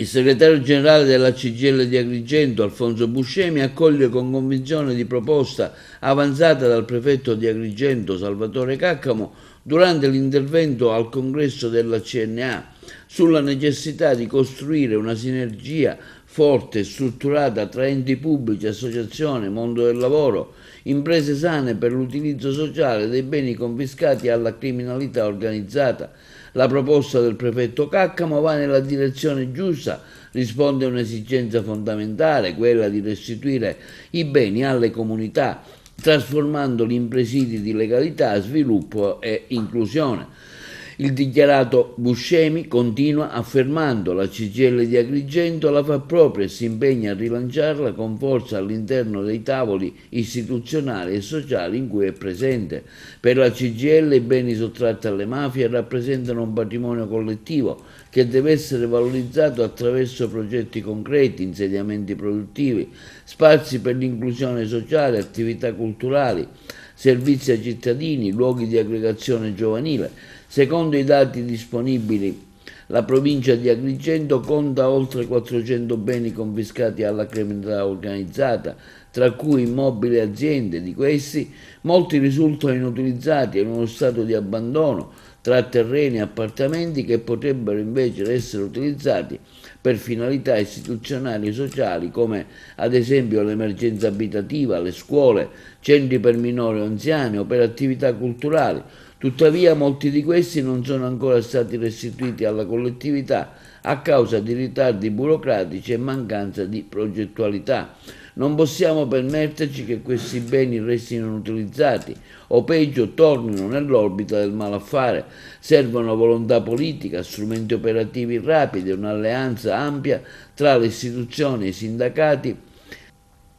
Il segretario generale della CGIL di Agrigento, Alfonso Buscemi, accoglie con convinzione di proposta avanzata dal prefetto di Agrigento, Salvatore Caccamo, durante l'intervento al congresso della CNA sulla necessità di costruire una sinergia forte e strutturata tra enti pubblici, associazioni, mondo del lavoro, imprese sane per l'utilizzo sociale dei beni confiscati alla criminalità organizzata. La proposta del prefetto Caccamo va nella direzione giusta, risponde a un'esigenza fondamentale, quella di restituire i beni alle comunità, trasformandoli in presidi di legalità, sviluppo e inclusione. Il dichiarato Buscemi continua affermando la CGIL di Agrigento la fa propria e si impegna a rilanciarla con forza all'interno dei tavoli istituzionali e sociali in cui è presente. Per la CGIL i beni sottratti alle mafie rappresentano un patrimonio collettivo che deve essere valorizzato attraverso progetti concreti, insediamenti produttivi, spazi per l'inclusione sociale, attività culturali, servizi ai cittadini, luoghi di aggregazione giovanile. Secondo i dati disponibili, la provincia di Agrigento conta oltre 400 beni confiscati alla criminalità organizzata, tra cui immobili e aziende. Di questi, molti risultano inutilizzati e in uno stato di abbandono, tra terreni e appartamenti che potrebbero invece essere utilizzati per finalità istituzionali e sociali, come ad esempio l'emergenza abitativa, le scuole, centri per minori o anziani o per attività culturali. Tuttavia molti di questi non sono ancora stati restituiti alla collettività a causa di ritardi burocratici e mancanza di progettualità. Non possiamo permetterci che questi beni restino inutilizzati o peggio tornino nell'orbita del malaffare. Servono volontà politica, strumenti operativi rapidi e un'alleanza ampia tra le istituzioni, i sindacati,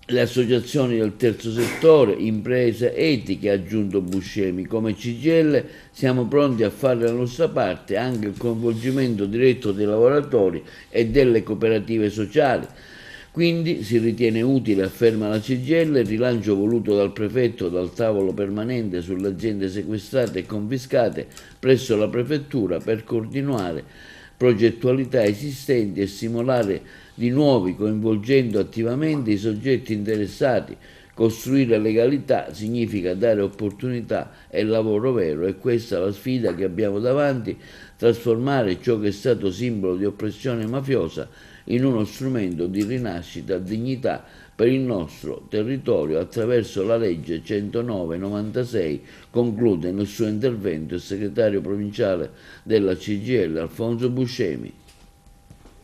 le associazioni del terzo settore, imprese etiche, ha aggiunto Buscemi. Come CGIL siamo pronti a fare la nostra parte, anche il coinvolgimento diretto dei lavoratori e delle cooperative sociali. Quindi si ritiene utile, afferma la CGIL, il rilancio voluto dal prefetto dal tavolo permanente sulle aziende sequestrate e confiscate presso la prefettura per coordinare progettualità esistenti e stimolare di nuovi, coinvolgendo attivamente i soggetti interessati. Costruire legalità significa dare opportunità e lavoro vero, e questa è la sfida che abbiamo davanti: trasformare ciò che è stato simbolo di oppressione mafiosa in uno strumento di rinascita e dignità per il nostro territorio attraverso la legge 109/96, conclude nel suo intervento il segretario provinciale della CGIL Alfonso Buscemi.